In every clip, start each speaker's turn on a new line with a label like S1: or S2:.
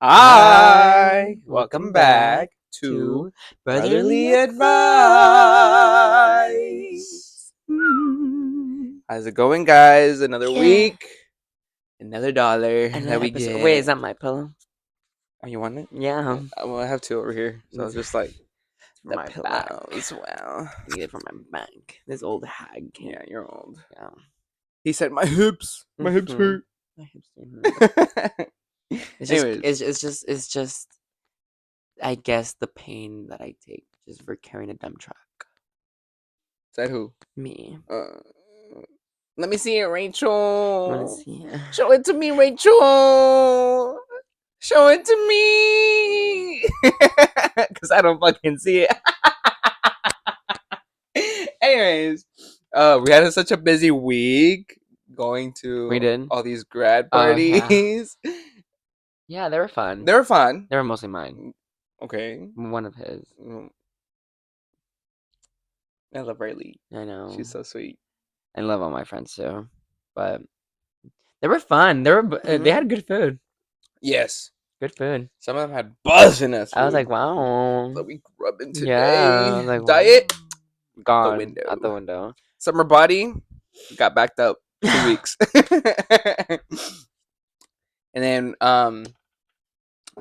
S1: Hi, welcome back to Brotherly Advice. How's it going, guys? Another week, another dollar that we get.
S2: Wait, is that my pillow?
S1: Oh, you want it?
S2: Yeah,
S1: Well, I have two over here, so it's just like
S2: it's for
S1: the
S2: my back.
S1: pillows. Wow.
S2: I need it for my back. This old hag.
S1: Yeah, you're old.
S2: Yeah.
S1: He said my hips. My hips
S2: Mhm.
S1: hurt.
S2: My hips don't hurt. It's just,
S1: Anyways,
S2: it's just. I guess the pain that I take just for carrying a dump truck.
S1: said who?
S2: Me.
S1: Uh, Let me see it,
S2: You wanna
S1: Rachel.
S2: see?
S1: Show it to me, Rachel. Show it to me. Because I don't fucking see it. Anyways, we had such a busy week going
S2: We
S1: to
S2: did.
S1: all these grad
S2: Oh yeah.
S1: parties.
S2: Yeah, they were fun.
S1: They were fun.
S2: They were mostly mine.
S1: Okay.
S2: One of his.
S1: I love Riley.
S2: I know.
S1: She's so sweet.
S2: I love all my friends too, but they were fun. They had good food.
S1: Yes.
S2: Good food.
S1: Some of them had buzzing ass
S2: I was
S1: food.
S2: like, wow.
S1: So we grubbing
S2: Yeah. I
S1: today.
S2: was like, wow.
S1: Diet the
S2: Gone out the
S1: window.
S2: window.
S1: Summer body got backed up 2 weeks. And then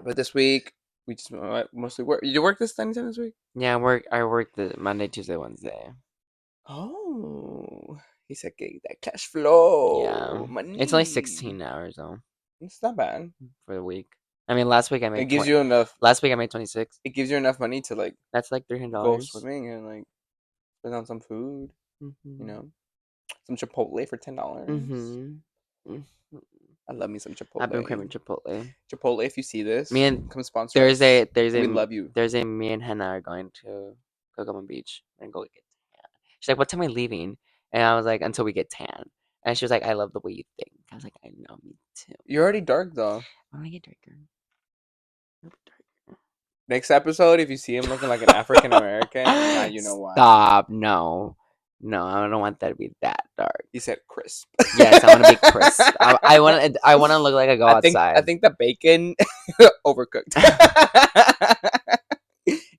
S1: but this week we just mostly work. You work this anytime this week?
S2: Yeah, I work the Monday, Tuesday, Wednesday.
S1: Oh, he said get that cash
S2: Yeah.
S1: flow
S2: It's only
S1: money.
S2: 16 hours though
S1: It's not bad.
S2: for the week. I mean, last week I
S1: It
S2: made
S1: gives
S2: 20.
S1: you enough.
S2: Last week I made 26.
S1: It gives you enough money to like
S2: That's like
S1: go
S2: $300.
S1: swimming and like spend on some food. You
S2: Mhm.
S1: know, some Chipotle for $10.
S2: Mhm. Mhm.
S1: I love me some
S2: I've been
S1: Chipotle.
S2: craving Chipotle.
S1: Chipotle, if you see this,
S2: Me and
S1: come sponsor
S2: Thursday,
S1: us. We love you.
S2: me and Hannah are going to Kokomo Beach and go get tan. She's like, "What time are we leaving?" And I was like, "Until we get tan." And she was like, "I love the way you think." I was like, "I know, me too."
S1: You're already dark though.
S2: I want to get darker. A little darker.
S1: Next episode, if you see him looking like an African American, now you know why.
S2: Stop! No, no, I don't want that to be that dark.
S1: He said crisp.
S2: Yes, I want to be crisp. I want to look like I go
S1: I
S2: outside.
S1: think the bacon overcooked.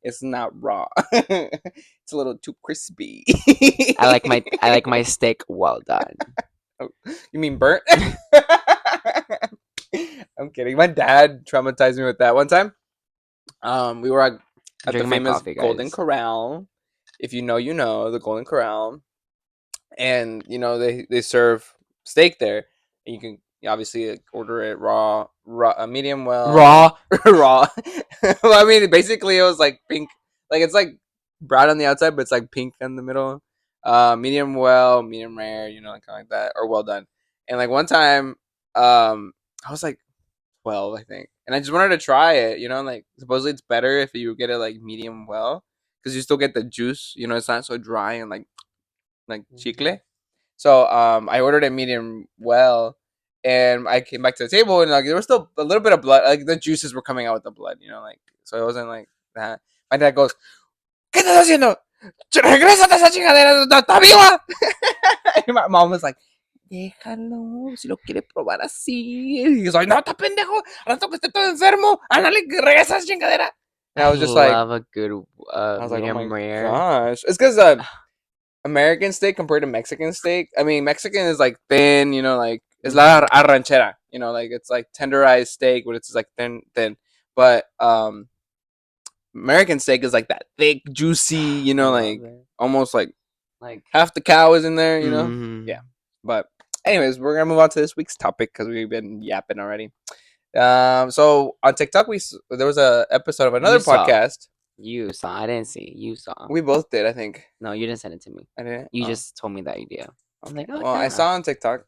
S1: It's not raw. It's a little too crispy.
S2: I like my steak well done.
S1: Oh, you mean burnt? I'm kidding. My dad traumatized me with that one time. We were at the
S2: Drinking my
S1: famous
S2: coffee,
S1: Golden
S2: guys.
S1: Corral. If you know, you know the Golden Corral, and you know they serve steak there. And you can obviously order it raw, medium well,
S2: Raw.
S1: raw. Well, I mean, basically it was like pink, like it's like brown on the outside, but it's like pink in the middle. Medium well, medium rare, you know, like kind of like that, or well done. And like one time, I was like 12, I think. And I just wanted to try it, you know, like supposedly it's better if you get it like medium well because you still get the juice, you know, it's not so dry and like chicle. So I ordered it medium well and I came back to the table and like there was still a little bit of blood, like the juices were coming out with the blood, you know, like so it wasn't like that. My dad goes, ¿Qué estás haciendo? Regrésate esa chingadera, está viva. And my mom was like, déjalo, si lo quiere probar así. Y he's like, no, está pendejo, al rato que esté todo enfermo, ándale, regresa esa chingadera. And I
S2: I
S1: was just like,
S2: love a good
S1: I was like, oh my
S2: medium rare.
S1: gosh. It's because American steak compared to Mexican steak, I mean, Mexican is like thin, you know, like, it's la arranchera, you know, like, it's like tenderized steak, but it's like thin. But, American steak is like that thick, juicy, you
S2: I
S1: know,
S2: love
S1: like,
S2: it.
S1: almost like
S2: Like,
S1: half the cow is in there, you know? Yeah.
S2: mm,
S1: But anyways, we're gonna move on to this week's topic because we've been yapping already. So on TikTok, there was a episode of
S2: you
S1: another
S2: saw,
S1: podcast.
S2: I didn't see, you saw.
S1: We both did, I think.
S2: No, you didn't send it to me.
S1: I didn't.
S2: You
S1: Oh,
S2: just told me the idea. I'm
S1: okay.
S2: like, oh
S1: Well, I
S2: yeah.
S1: saw on TikTok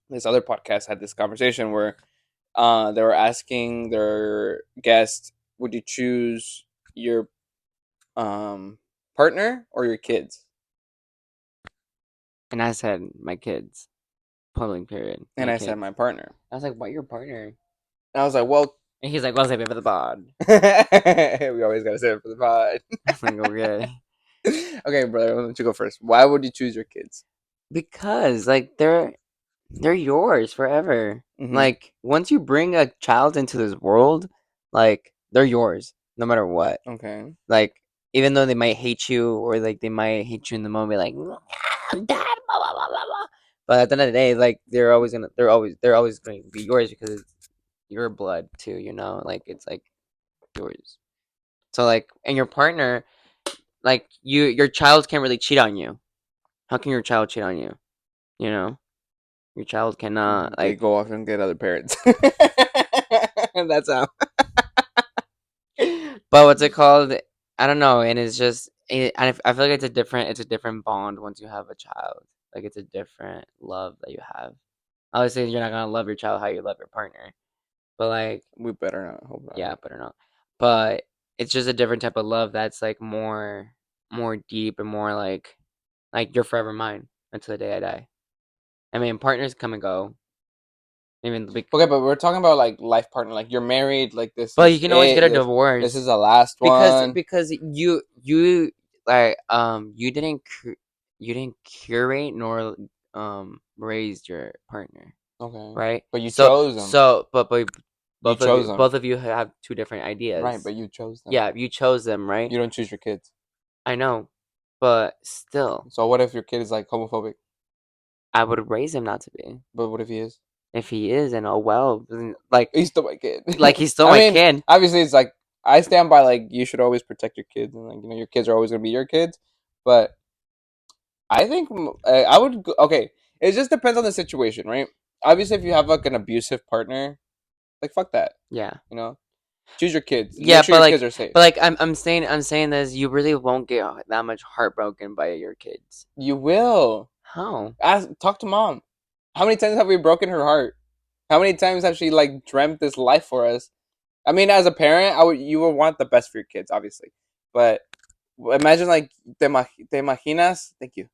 S1: this other podcast had this conversation where they were asking their guest, "Would you choose your partner or your kids?"
S2: And I said, my kids. Public period.
S1: And
S2: My
S1: I said
S2: kids.
S1: my partner.
S2: I was like, what, your partner?
S1: And I was like, well,
S2: And he's like, well, save it for the pod.
S1: we always gotta say it for the pod.
S2: I was like, okay.
S1: Okay, brother, why don't you go first? Why would you choose your kids?
S2: Because, like, they're they're yours forever.
S1: Mm-hmm.
S2: Like once you bring a child into this world, like they're yours no matter what.
S1: Okay.
S2: Like even though they might hate you or like they might hate you in the moment, like dad, blah, blah, blah, blah, blah. But at the end of the day, like they're always going to be yours because it's your blood too. Like it's like yours. So like, and your partner, like your child can't really cheat on you. How can your child cheat on you? You know, your child cannot
S1: They
S2: like.
S1: go off and get other parents. That's how.
S2: But what's it called? I don't know, and it's just, I feel like it's a different bond once you have a child. Like it's a different love that you have. Obviously, you're not gonna love your child how you love your partner, but like,
S1: We better not. Hope not.
S2: yeah, better not. But it's just a different type of love that's like more deep and more like you're forever mine until the day I die. I mean, partners come and go. Even the big,
S1: Okay, but we're talking about like life partner. Like you're married. Like this
S2: but you
S1: is
S2: can always
S1: it.
S2: get a
S1: This is
S2: divorce.
S1: the last
S2: because
S1: one.
S2: because you like you didn't curate nor raise your partner,
S1: Okay,
S2: right?
S1: but you
S2: so
S1: chose them.
S2: so but
S1: You
S2: both of
S1: chose
S2: you
S1: them,
S2: both of you have two different
S1: right?
S2: ideas.
S1: But you chose them.
S2: Yeah, you chose them, right?
S1: You don't choose your kids.
S2: I know, but still,
S1: So what if your kid is like homophobic?
S2: I would raise him not to be.
S1: But what if he is?
S2: If he is, and oh well, then, like
S1: He's still my kid.
S2: he's still
S1: I
S2: my
S1: mean,
S2: kid.
S1: obviously, it's like I stand by like you should always protect your kids, and like your kids are always gonna be your kids. But I think I would. Okay, it just depends on the situation, right? Obviously, if you have like an abusive partner, like fuck that.
S2: Yeah.
S1: You know, choose your kids.
S2: Yeah,
S1: Make sure
S2: but
S1: your kids
S2: like,
S1: are safe.
S2: but like, I'm saying this. You really won't get that much heartbroken by your kids.
S1: You will.
S2: How?
S1: Talk to mom. How many times have we broken her heart? How many times have she like dreamt this life for us? I mean, as a parent, you would want the best for your kids, obviously. But imagine like te imaginas. Thank you.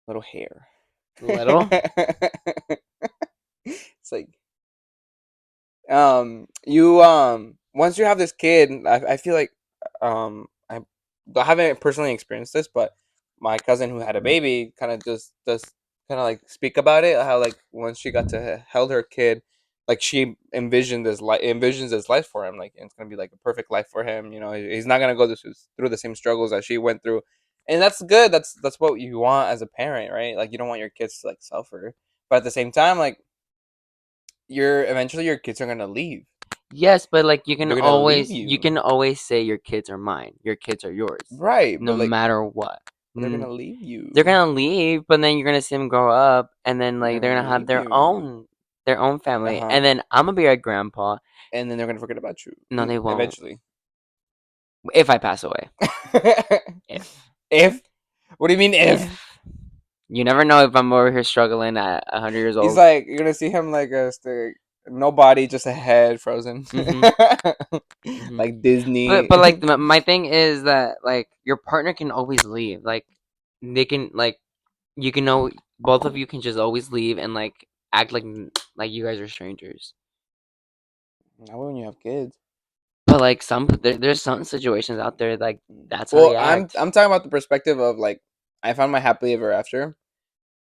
S1: Little hair.
S2: Little?
S1: It's like you once you have this kid, I feel like I haven't personally experienced this, but my cousin who had a baby kind of just kind of like speak about it, how like once she got to held her kid, like she envisions this life for him, like it's gonna be like a perfect life for him. He's not gonna go through the same struggles that she went through, and that's good. That's what you want as a parent, right? Like you don't want your kids to like suffer, but at the same time, like you're eventually your kids are gonna leave.
S2: Yes, but like you can
S1: They're gonna leave
S2: always you
S1: you,
S2: can always say your kids are mine. Your kids are yours,
S1: right?
S2: no matter what.
S1: But they're
S2: Mm,
S1: gonna leave
S2: They're
S1: you.
S2: gonna leave, but then you're gonna see them grow up, and then
S1: They're
S2: like they're
S1: gonna
S2: gonna have
S1: leave
S2: their
S1: you.
S2: own
S1: Uh
S2: family,
S1: huh.
S2: and then I'm gonna be a grandpa.
S1: And then they're gonna forget about you.
S2: No, they won't.
S1: Eventually.
S2: If I pass away, if
S1: If? What do you mean if?
S2: if you never know if I'm over here struggling at 100 years
S1: He's
S2: old.
S1: like you're gonna see him like no body, just a head frozen,
S2: Mhm. Mhm.
S1: like
S2: But
S1: Disney.
S2: but like my thing is that like your partner can always leave. Like they can like you can know both of you can just always leave and like act like you guys are strangers.
S1: Not when you have kids.
S2: But like there's some situations out there like that's how
S1: Well,
S2: they
S1: I'm
S2: act.
S1: I'm talking about the perspective of like I found my happily ever after,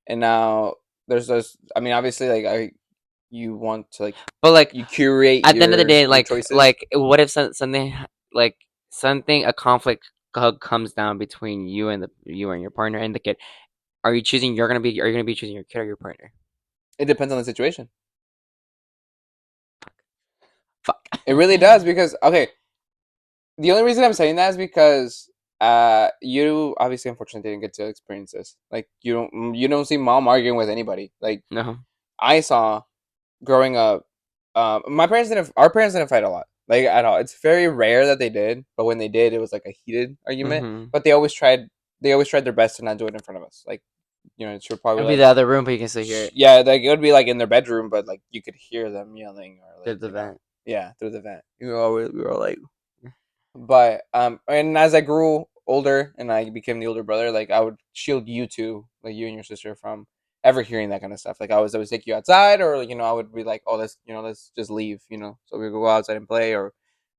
S1: and now there's this. I mean, obviously, like you want to like
S2: But like
S1: you curate
S2: at the end of the day,
S1: your
S2: like
S1: choices.
S2: like what if something like something a conflict comes down between you and your partner and the kid? Are you gonna be choosing your kid or your partner?
S1: It depends on the situation.
S2: Fuck.
S1: It really does because okay, the only reason I'm saying that is because you obviously unfortunately didn't get to experience this. Like you don't see mom arguing with anybody. Like
S2: No.
S1: I saw growing up, my parents didn't. Our parents didn't fight a lot, like at all. It's very rare that they did, but when they did, it was like a heated argument.
S2: Mm-hmm.
S1: But they always tried. They always tried their best to not do it in front of us. Like it should probably
S2: It'll be
S1: like
S2: the other room, but you can still hear it
S1: yeah, like it would be like in their bedroom, but like you could hear them yelling or
S2: through
S1: like
S2: the vent.
S1: yeah, through the vent. We were all like, but and as I grew older and I became the older brother, like I would shield you two, like you and your sister, from ever hearing that kind of stuff. Like I would take you outside, or I would be like, oh, let's just leave, so we could go outside and play, or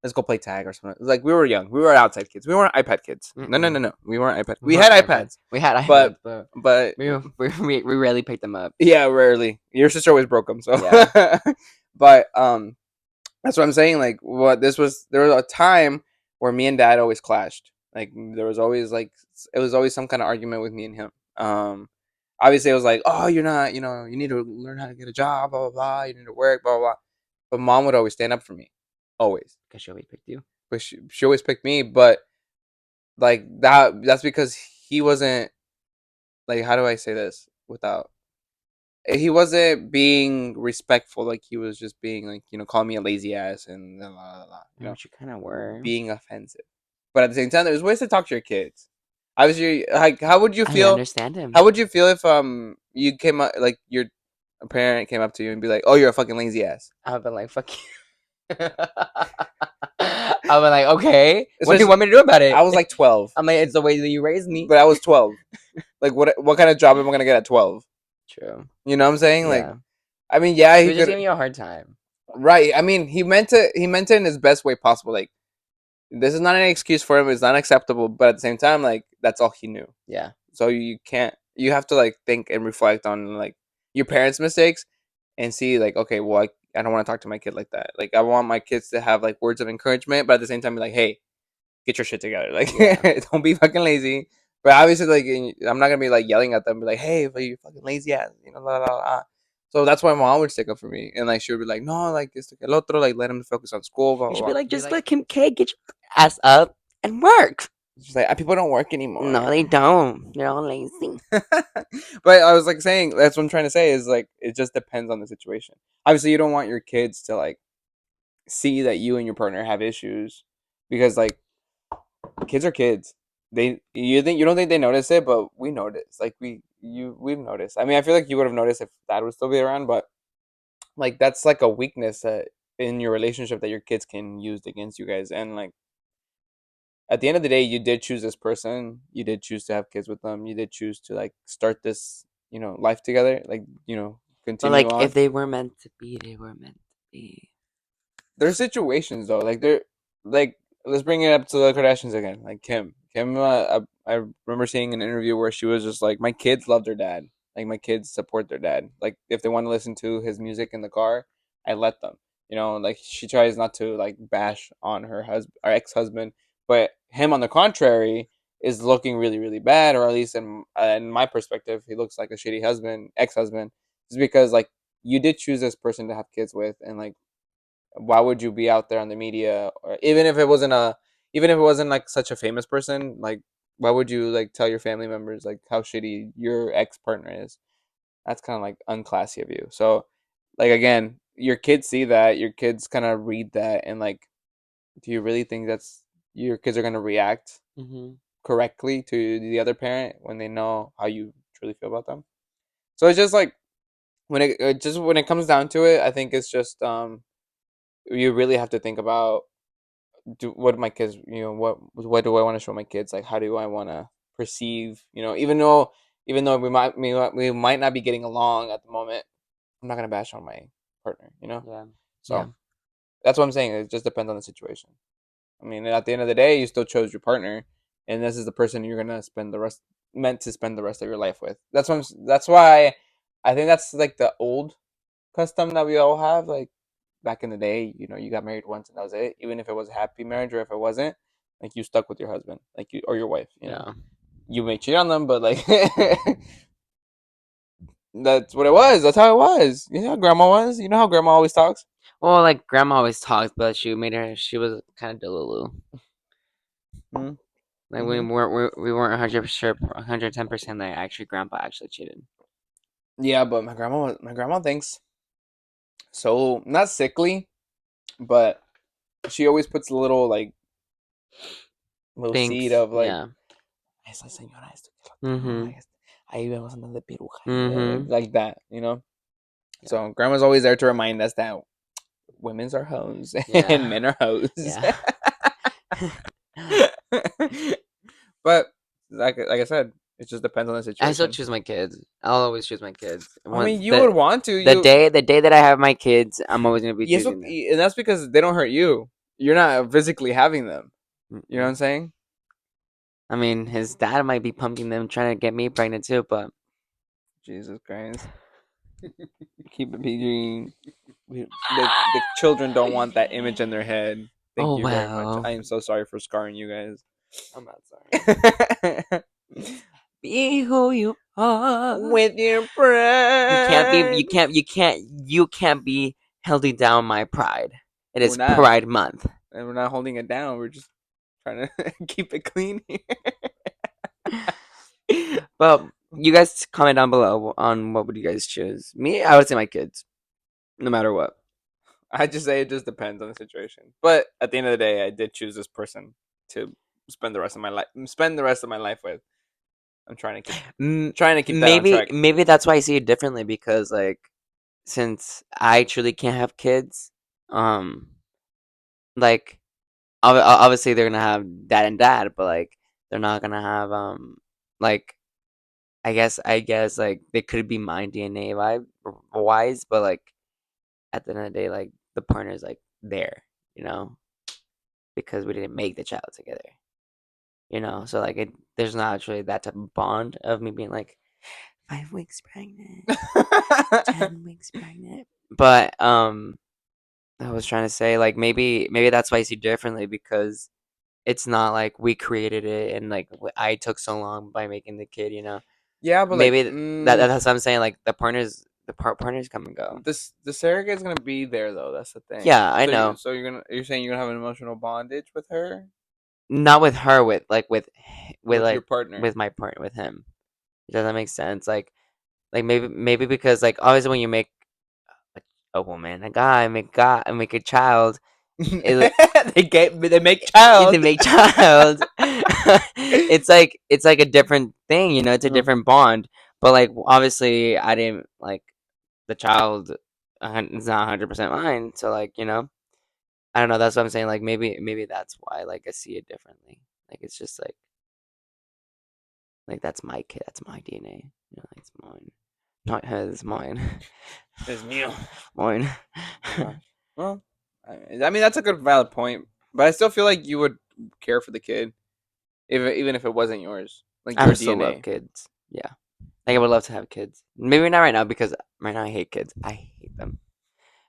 S1: let's go play tag or something. Like we were young, we were outside kids. We weren't iPad kids. No, no, no,
S2: Mm-mm.
S1: no. We weren't iPad.
S2: We
S1: We had
S2: weren't iPad.
S1: iPads,
S2: We had
S1: but
S2: iPads, but
S1: but
S2: we rarely picked them up.
S1: yeah, rarely. Your sister always broke them, so.
S2: Yeah.
S1: But that's what I'm saying. Like, what this was, there was a time where me and dad always clashed. Like, there was always like, it was always some kind of argument with me and him. Obviously, it was like, oh, you're not, you need to learn how to get a job, blah blah blah. You need to work, blah blah blah. But mom would always stand up for me, always.
S2: Because she always picked you.
S1: But she always picked me. But like that's because he wasn't, like, how do I say this without, he wasn't being respectful. Like, he was just being like, calling me a lazy ass and blah, blah, blah,
S2: Which you kind of were.
S1: being offensive. But at the same time, there's ways to talk to your kids. Obviously, like, how would you
S2: I
S1: feel?
S2: understand him.
S1: How would you feel if you came up, like, your a parent came up to you and be like, "Oh, you're a fucking lazy ass."
S2: I've been like, fuck you. I've been like, okay, what do you
S1: Especially,
S2: want me to do about it?
S1: I was like 12,
S2: I'm like, it's the way that you raised me.
S1: but I was 12. Like, what kind of job am I gonna get at 12?
S2: True.
S1: You know what I'm saying? Like,
S2: Yeah.
S1: I mean, yeah,
S2: He
S1: he
S2: was just
S1: could.
S2: giving you a hard time.
S1: Right. I mean, he meant it in his best way possible. Like, this is not an excuse for him. It's not acceptable. But at the same time, like, that's all he knew.
S2: Yeah.
S1: So you can't. You have to, like, think and reflect on, like, your parents' mistakes and see, like, okay, well, I don't want to talk to my kid like that. Like, I want my kids to have, like, words of encouragement, but at the same time, be like, hey, get your shit together. Like,
S2: Yeah.
S1: don't be fucking lazy. But obviously, like, I'm not gonna be like yelling at them, be like, hey, but you fucking lazy ass, blah, blah, blah. So that's why my mom would stick up for me, and like she would be like, no, like it's el otro, like let him focus on school, blah
S2: You
S1: blah
S2: should
S1: blah.
S2: be like, just let Kim K get your ass up and work.
S1: She's like, people don't work anymore.
S2: No, they don't. They're all lazy.
S1: But I was like saying, that's what I'm trying to say is like it just depends on the situation. Obviously, you don't want your kids to like see that you and your partner have issues because like kids are kids. You don't think they notice it, but we notice. Like we've noticed. I mean, I feel like you would have noticed if dad would still be around, but like that's like a weakness that in your relationship that your kids can use against you guys. And like at the end of the day, you did choose this person. You did choose to have kids with them. You did choose to like start this, life together. Like,
S2: But
S1: continue
S2: like, if
S1: on.
S2: they were meant to be, they were meant to be.
S1: There's situations though, like they're like let's bring it up to the Kardashians again. Like Kim. Kim, I remember seeing an interview where she was just like, my kids love their dad. Like my kids support their dad. Like if they want to listen to his music in the car, I let them. Like she tries not to like bash on her husband, our ex husband, but him on the contrary is looking really really bad, or at least in my perspective, he looks like a shitty husband, ex husband, just because like you did choose this person to have kids with, and like why would you be out there on the media, or even if it wasn't like such a famous person, like why would you like tell your family members like how shitty your ex partner is? That's kind of like unclassy of you. So like again, your kids see that, your kids kind of read that, and like do you really think that's your kids are going to react
S2: Mm-hmm.
S1: correctly to the other parent when they know how you truly feel about them? So it's just like when it comes down to it, I think it's just you really have to think about, what my kids, what do I want to show my kids, like how do I want to perceive, even though we might not be getting along at the moment, I'm not gonna bash on my partner.
S2: Yeah. Yeah.
S1: So that's what I'm saying, it just depends on the situation. I mean, at the end of the day, you still chose your partner, and this is the person you're gonna spend the rest meant to spend the rest of your life with. That's why I think that's like the old custom that we all have. Like back in the day, you got married once and that was it. Even if it was a happy marriage or if it wasn't, like you stuck with your husband, like you or your wife.
S2: Yeah.
S1: You may cheat on them, but like that's what it was. That's how it was. You know how grandma was. You know how grandma always talks.
S2: Well, like grandma always talked, but she was kind of delulu. Like
S1: Mm-hmm.
S2: we weren't 100% 110% that actually grandpa actually cheated.
S1: Yeah, but my grandma thinks so, not sickly, but she always puts a little seed
S2: Thanks.
S1: of like,
S2: Yeah.
S1: esa señora esto que lo otro, ¿no?
S2: Mm-hmm.
S1: Like, ahí vemos andando de piruja,
S2: Mm-hmm.
S1: like that.
S2: Yeah.
S1: So grandma's always there to remind us that women's are hoes
S2: Yeah.
S1: and men are hoes.
S2: Yeah.
S1: But like I said, it just depends on the
S2: I still
S1: situation.
S2: choose my kids. I'll always choose my kids.
S1: I
S2: When
S1: mean, you would want to,
S2: the day that I have my kids, I'm always gonna be
S1: yes,
S2: choosing them.
S1: and that's because they don't hurt you. You're not physically having them. You know what
S2: Mm-mm.
S1: I'm saying?
S2: I mean, his dad might be pumping them, trying to get me pregnant too. But
S1: Jesus Christ. Keep it PG. The children don't want that image in their head. Thank
S2: oh
S1: you very much.
S2: well,
S1: I am so sorry for scarring you guys.
S2: I'm not sorry. Be who you are.
S1: With your
S2: You can't be.
S1: pride.
S2: You can't. You can't. You can't be holding down my pride. It
S1: We're
S2: is
S1: not.
S2: Pride Month.
S1: And we're not holding it down. We're just trying to keep it clean here.
S2: Well, you guys comment down below on what would you guys choose. Me, I would say my kids, no matter what.
S1: I just say it just depends on the situation. But at the end of the day, I did choose this person to spend the rest of my life with. I'm trying to keep that on
S2: Maybe
S1: track.
S2: maybe that's why I see it differently because like since I truly can't have kids, um, like obviously they're gonna have dad and dad, but like they're not gonna have like I guess like they could be my DNA vibe wise, but like at the end of the day, like the partner's like there, you know, because we didn't make the child together, you know. So like there's not actually that type of bond of me being like 5 weeks pregnant, 10 weeks pregnant. But I was trying to say like maybe that's why I see differently because it's not like we created it and like I took so long by making the kid, you know.
S1: Yeah, but like,
S2: Maybe that's what I'm saying. Like the partners come and go.
S1: the surrogate's gonna be there though. That's the thing.
S2: Yeah, I know.
S1: So you're saying you're gonna have an emotional bondage with her,
S2: Not with her, with like with
S1: with your
S2: like
S1: partner.
S2: with my partner, with him. Does that make sense? Like maybe because like obviously when you make like a woman, a guy, make a child, it
S1: They make
S2: they
S1: child.
S2: make child. It's like a different thing, you know. It's a
S1: Uh,
S2: different bond. But like obviously, I didn't like the child. Is not 100% mine. So like you know, I don't know. That's what I'm saying. Like maybe that's why like I see it differently. Like it's just like that's my kid. That's my DNA. You know, like, it's mine. Not his. Mine.
S1: it's meal.
S2: Mine.
S1: Oh my gosh. Well, I mean that's a good valid point, but I still feel like you would care for the kid, even if it wasn't yours, like
S2: I
S1: your
S2: would still love
S1: DNA.
S2: kids. Yeah. Like I would love to have kids. Maybe not right now because right now I hate kids. I hate them.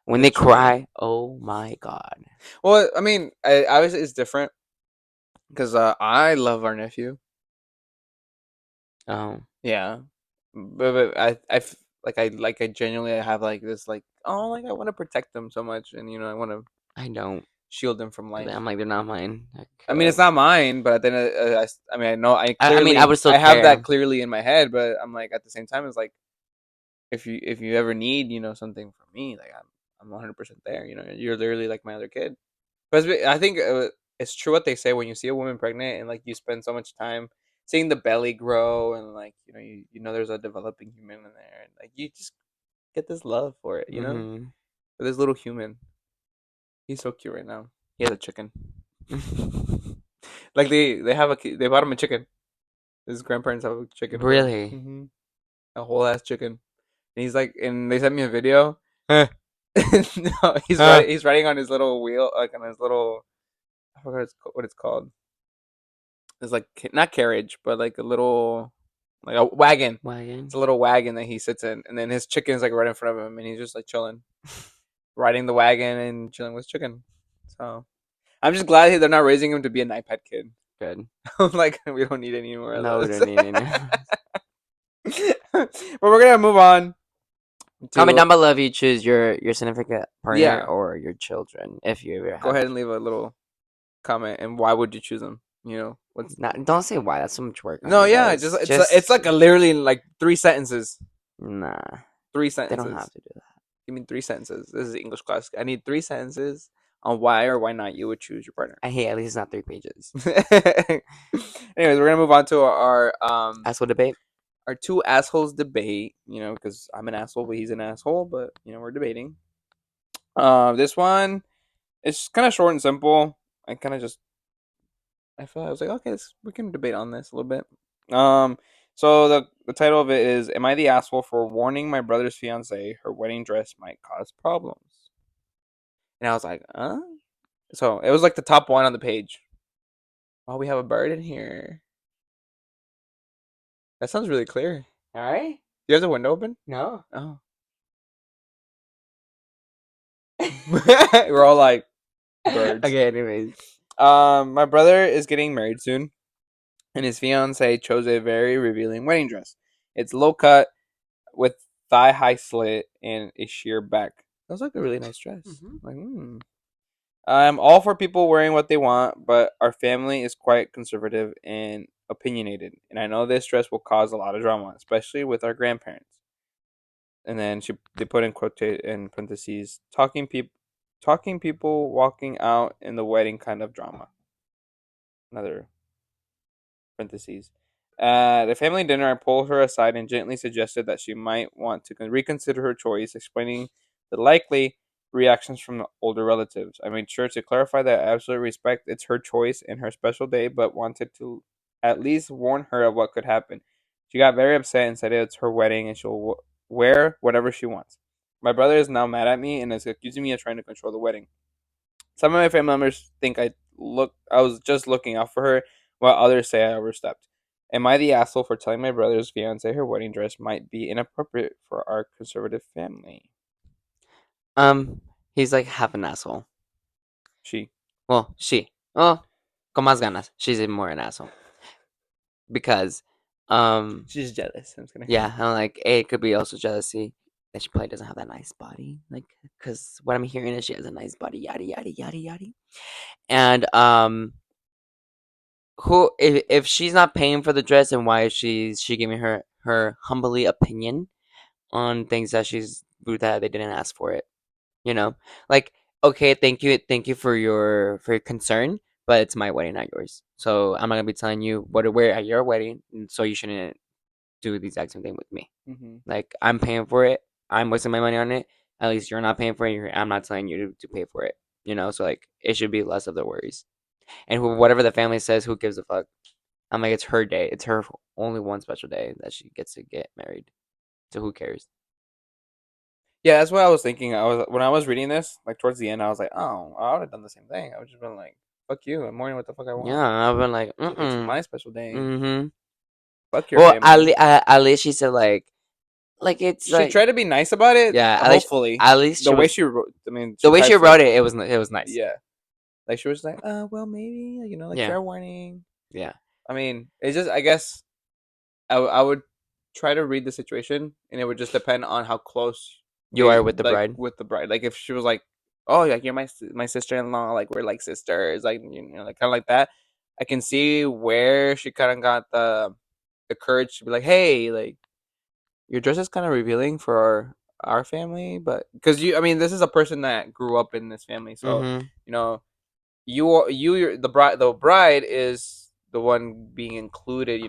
S2: When they
S1: Literally.
S2: cry, oh my god.
S1: Well, I mean, obviously it's different because I love our nephew.
S2: Oh,
S1: Yeah, but like I genuinely have like this like oh like I want to protect them so much and I want to
S2: I don't.
S1: shield them from
S2: 'Cause
S1: life.
S2: I'm like they're not mine.
S1: I mean, it's
S2: Like,
S1: not mine, but then I mean, I know
S2: I mean, I would still
S1: I have that
S2: care.
S1: clearly in my head, but I'm like at the same time, it's like if you ever need something from me, like I'm 100% there. You're literally like my other kid. But I think it's true what they say when you see a woman pregnant and like you spend so much time seeing the belly grow and like there's a developing human in there and like you just get this love for it,
S2: Hmm.
S1: for this little human. He's so cute right now. He has a chicken. Like they have they bought him a chicken. His grandparents have a chicken for him.
S2: Really?
S1: A whole ass chicken. And he's like, and they sent me a video. No,
S2: Huh?
S1: he's riding on his little wheel, like on his little. I forgot what it's called. It's like not carriage, but like a little, like a wagon. It's
S2: Wagon?
S1: a little wagon that he sits in, and then his chicken's like right in front of him, and he's just like chilling, riding the wagon and chilling with his chicken. So I'm just glad they're not raising him to be an iPad kid.
S2: Good.
S1: I'm like, we don't need any more of
S2: No, we
S1: those.
S2: don't need any.
S1: But we're gonna move on
S2: Comment
S1: to
S2: down below if you choose your significant partner
S1: yeah.
S2: or your children if you ever
S1: Go
S2: have.
S1: ahead and leave a little comment and why would you choose them? What's
S2: Not, don't say why. That's so much work on
S1: no,
S2: you
S1: yeah,
S2: guys.
S1: just it's
S2: Just
S1: like a literally in like 3 sentences.
S2: nah.
S1: Three
S2: They don't have
S1: sentences.
S2: to do that.
S1: Give me 3 sentences. This is English class. I need 3 sentences on why or why not you would choose your partner.
S2: I hate at least it's not 3 pages.
S1: Anyways, we're gonna move on to
S2: Asshole debate.
S1: our two assholes debate. Because I'm an asshole, but he's an asshole. But we're debating. This one it's kind of short and simple. I kind of just I felt I was like, okay, we can debate on this a little bit. So the title of it is, "Am I the asshole for warning my brother's fiance her wedding dress might cause problems?" And I was like, huh? So it was like the top one on the page. Oh, we have a bird in here. That sounds really clear.
S2: All right.
S1: You have the window open?
S2: No.
S1: Oh. We're all like birds.
S2: Okay. Anyways.
S1: My brother is getting married soon, and his fiance chose a very revealing wedding dress. It's low cut with thigh high slit and a sheer back. That was like a really nice dress.
S2: Hmm.
S1: Like, I'm all for people wearing what they want, but our family is quite conservative and opinionated, and I know this dress will cause a lot of drama, especially with our grandparents. And then they put in in parentheses talking people walking out in the wedding kind of drama. Another parentheses. At a family dinner, I pulled her aside and gently suggested that she might want to reconsider her choice, explaining the likely reactions from the older relatives. I made sure to clarify that I absolutely respect it's her choice and her special day, but wanted to at least warn her of what could happen. She got very upset and said it's her wedding and she'll wear whatever she wants. My brother is now mad at me and is accusing me of trying to control the wedding. Some of my family members think I was just looking out for her, while others say I overstepped. Am I the asshole for telling my brother's fiance her wedding dress might be inappropriate for our conservative family?
S2: Um, he's like half an asshole.
S1: She.
S2: Well, she. Oh, con más ganas. She's even more an asshole because,
S1: She's jealous. I'm just kidding.
S2: yeah, I'm like, it could be also jealousy that she probably doesn't have that nice body. Like, because what I'm hearing is she has a nice body, yada yada yada yada. And who if she's not paying for the dress, and why is she giving her humbly opinion on things that that they didn't ask for it? You know, like, okay, thank you for your concern, but it's my wedding, not yours. So I'm not gonna be telling you what to wear at your wedding, so you shouldn't do the exact same thing with me.
S1: Mm-hmm.
S2: Like, I'm paying for it. I'm wasting my money on it. At least you're not paying for it. I'm not telling you to pay for it. So like it should be less of the worries. And whatever the family says, who gives a fuck? I'm like, it's her day. It's her only one special day that she gets to get married. So who cares?
S1: Yeah, that's what I was thinking. I was when I was reading this, like towards the end, I was like, oh, I would have done the same thing. I would just been like, fuck you. I'm wearing what the fuck I
S2: Yeah,
S1: want.
S2: I've been like,
S1: It's my special day.
S2: mm-hmm.
S1: Fuck your
S2: Well,
S1: family.
S2: at least she said like it's
S1: She
S2: like,
S1: tried to be nice about it.
S2: yeah,
S1: Hopefully,
S2: at least
S1: the
S2: she
S1: way
S2: was
S1: she wrote. I mean,
S2: the
S1: she
S2: way she
S1: types it.
S2: wrote it. It was nice.
S1: Yeah. Like she was like, well, maybe like
S2: Yeah,
S1: fair warning.
S2: yeah.
S1: I mean, it's just I guess I would try to read the situation, and it would just depend on how close
S2: You
S1: they
S2: are with the
S1: like
S2: bride.
S1: with the bride. Like if she was like, oh, like you're my sister in law, like we're like sisters, like like kind of like that. I can see where she kind of got the courage to be like, hey, like your dress is kind of revealing for our family, but because I mean, this is a person that grew up in this family, so
S2: Mm-hmm.
S1: you know the bride is the one being included,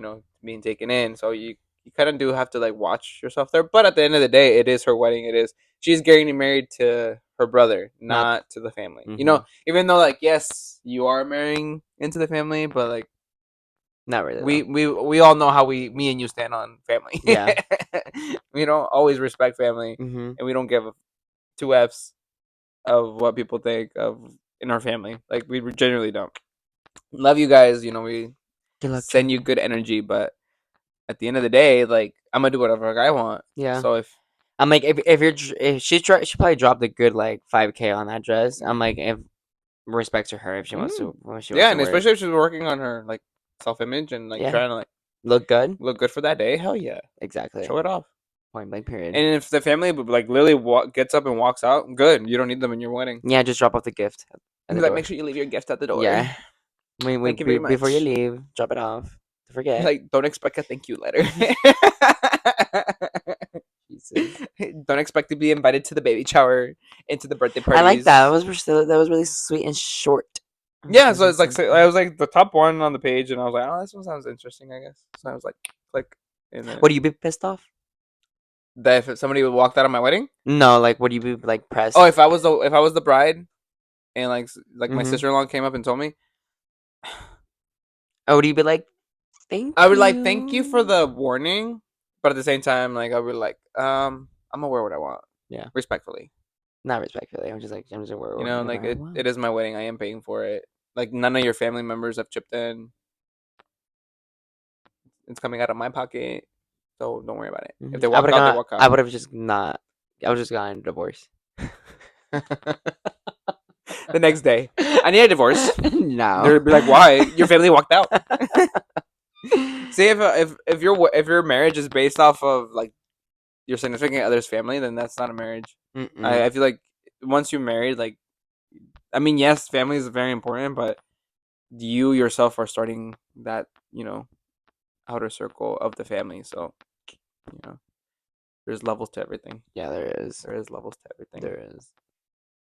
S1: being taken in, so you kind of do have to like watch yourself there, but at the end of the day, it is her wedding. She's getting married to her brother,
S2: Not.
S1: not to the family,
S2: Mm-hmm.
S1: even though like yes, you are marrying into the family, but like
S2: Not really though.
S1: we all know how me and you stand on family.
S2: Yeah.
S1: We don't always respect family,
S2: Mm-hmm.
S1: and we don't give two f's of what people think of in our family. Like we generally don't. Love you guys. We
S2: Good luck,
S1: send you
S2: Joe.
S1: good energy, but at the end of the day, like I'm gonna do whatever I want.
S2: Yeah.
S1: So if
S2: I'm like, if she probably dropped a good like 5K on that dress. I'm like, if respect to her if she wants
S1: mm,
S2: to when she wants
S1: yeah,
S2: to
S1: and
S2: wear it.
S1: especially if she's working on her like self image and like
S2: Yeah.
S1: trying to like
S2: Look good.
S1: look good for that day, hell yeah,
S2: Exactly.
S1: show it off.
S2: Point blank. Period.
S1: And if the family like literally gets up and walks out, good. You don't need them in your wedding.
S2: Yeah. Just drop off the gift at the
S1: Like make
S2: door.
S1: sure you leave your gift at the door.
S2: Yeah.
S1: Thank you very
S2: Before you
S1: much.
S2: leave, drop it off. Don't forget.
S1: Like don't expect a thank you letter.
S2: Jesus.
S1: Don't expect to be invited to the baby shower and to the birthday
S2: I like that.
S1: parties.
S2: That was really sweet and short.
S1: Yeah,
S2: Nice
S1: so
S2: and
S1: it's like
S2: simple.
S1: I was like the top one on the page, and I was like, oh, this one sounds interesting, I guess. So I was like, click, and
S2: Would
S1: then
S2: you be pissed off?
S1: that if somebody would walk out of my wedding.
S2: No, like would you be like
S1: Oh,
S2: pressed?
S1: if I was the bride, and like my
S2: Mm-hmm.
S1: sister in law came up and told me,
S2: Or would you be like,
S1: I
S2: thank
S1: would like thank you for
S2: you?
S1: the warning, but at the same time, like I would like I'm gonna wear what I want,
S2: Yeah.
S1: respectfully.
S2: Not respectfully. I'm just
S1: You know,
S2: whenever
S1: like
S2: I want.
S1: it is my wedding. I am paying for it. Like none of your family members have chipped in. It's coming out of my pocket, so don't worry about it. If they
S2: I
S1: walk
S2: would
S1: out, they
S2: have
S1: walk
S2: I
S1: out.
S2: would have just not. I would just gotten a divorce.
S1: The next day, I need a divorce.
S2: No.
S1: They'd be like, "Why? Your family walked out." See, if your marriage is based off of like your significant other's family, then that's not a marriage.
S2: Mm-mm.
S1: I feel like once you're married, like I mean, yes, family is very important, but you yourself are starting that outer circle of the family. So you know, there's levels to everything.
S2: Yeah, there is.
S1: There is levels to everything.
S2: There is.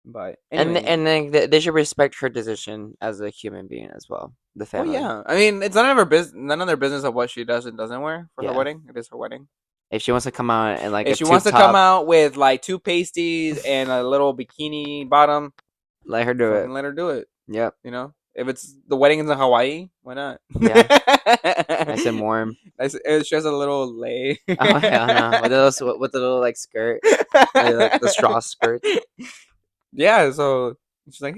S1: But
S2: And
S1: anyways,
S2: then they should respect her decision as a human being as well. The
S1: well,
S2: family.
S1: yeah. I mean, it's none of her business. None of their business of what she does and doesn't wear for her
S2: Yeah.
S1: wedding. It is her wedding.
S2: If she wants to come out in like
S1: If
S2: a
S1: she wants
S2: tube
S1: to come
S2: top,
S1: out with like two pasties and a little bikini bottom,
S2: let her do it.
S1: fucking let her do it.
S2: Yep.
S1: You know, if it's the wedding is in Hawaii, why not?
S2: Yeah. Nice and warm.
S1: She has a little lay.
S2: Oh hell no! With the little like skirt, or like the straw skirt.
S1: Yeah, so she's like,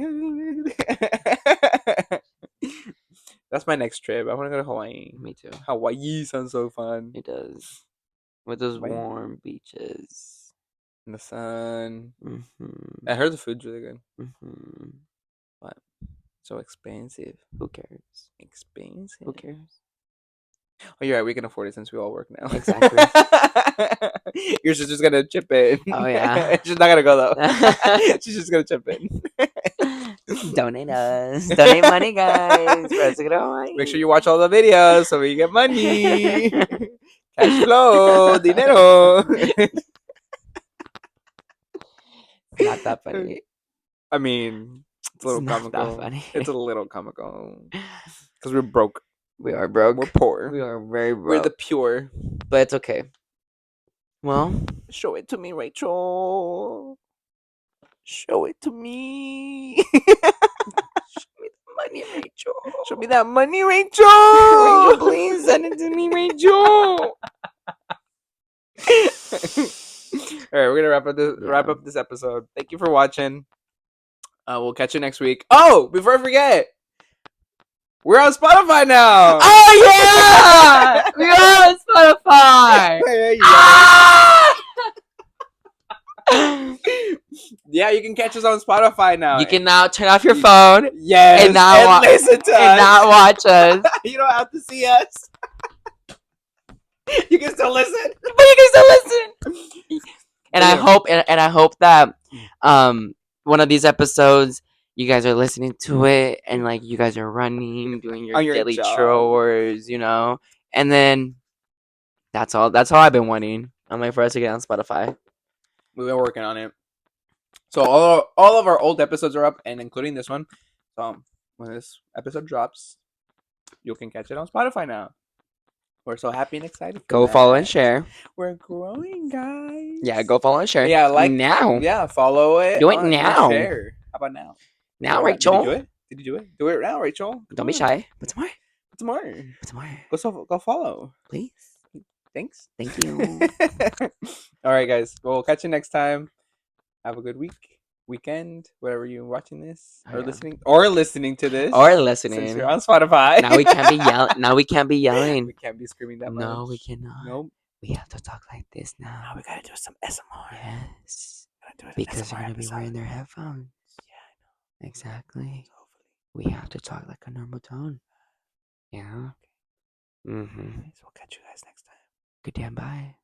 S1: that's my next trip. I want to go to Hawaii.
S2: Me too.
S1: Hawaii sounds so fun.
S2: It does. With those
S1: But yeah,
S2: warm beaches.
S1: in the sun.
S2: Mm-hmm.
S1: I heard the food's really good,
S2: Mm-hmm.
S1: but so expensive.
S2: Who cares?
S1: Expensive.
S2: Who cares?
S1: Oh, you're right. We can afford it since we all work now.
S2: Exactly.
S1: You're just gonna chip in.
S2: Oh yeah.
S1: She's not gonna go though. She's just gonna chip in.
S2: Donate us. Donate money, guys. For us to go to
S1: Make sure
S2: Hawaii.
S1: you watch all the videos so we get money. Cash flow, dinero.
S2: Not that funny.
S1: I mean, it's a
S2: It's
S1: little
S2: not that
S1: comical.
S2: funny.
S1: It's a little comical because we're broke.
S2: We are broke.
S1: We're poor.
S2: We are very
S1: We're the
S2: broke.
S1: pure.
S2: But it's okay. Well,
S1: Show it to me, Rachel. Show it to me.
S2: show me the money, Rachel.
S1: Show me that money, Rachel.
S2: Rachel, please send it to me, Rachel.
S1: All right, we're gonna wrap
S2: Yeah.
S1: up this episode. Thank you for watching. We'll catch you next week. Oh, before I forget, we're on Spotify now.
S2: Oh yeah, we are on Spotify.
S1: Yeah, you can catch us on Spotify now.
S2: You can now turn off your phone
S1: Yes,
S2: and not
S1: listen to
S2: and
S1: us.
S2: not watch us.
S1: You don't have to see us. You can still listen.
S2: But you can still listen. And I
S1: Yeah.
S2: hope and I hope that one of these episodes you guys are listening to it and like you guys are running, doing your
S1: On your
S2: daily
S1: job.
S2: chores, you know. And then that's all I've been wanting. I'm like for us to get on Spotify.
S1: We've been working on it. So all of our old episodes are up, and including this one. So when this episode drops, you can catch it on Spotify now. We're so happy and excited. For
S2: Go
S1: that.
S2: follow and share.
S1: We're growing, guys.
S2: Yeah, go follow and share.
S1: Yeah, like
S2: now.
S1: Yeah, follow it.
S2: Do it
S1: and
S2: now.
S1: Share. How about now?
S2: Now,
S1: Did
S2: Rachel.
S1: you do it? Did you do it? Do it now, Rachel.
S2: Don't be shy. But tomorrow.
S1: But tomorrow.
S2: But tomorrow.
S1: Go follow.
S2: Please.
S1: Thanks.
S2: Thank you.
S1: All right, guys. We'll catch you next time. Have a good weekend, wherever you're watching this
S2: Oh, yeah.
S1: listening to this,
S2: Or
S1: since
S2: listening.
S1: you're on Spotify.
S2: Now we can't be yelling. Now we can't be yelling.
S1: We can't be screaming that much.
S2: No, we cannot.
S1: Nope.
S2: We have to talk like this now.
S1: Now we gotta do some SMR.
S2: Yes.
S1: Gotta do an
S2: Because
S1: SMR
S2: they're gonna be
S1: episode.
S2: wearing their headphones.
S1: Yeah, I know.
S2: Exactly.
S1: So hopefully.
S2: We have to talk like a normal tone. Yeah.
S1: Okay.
S2: Mm-hmm.
S1: So we'll catch you guys next time.
S2: Good damn bye.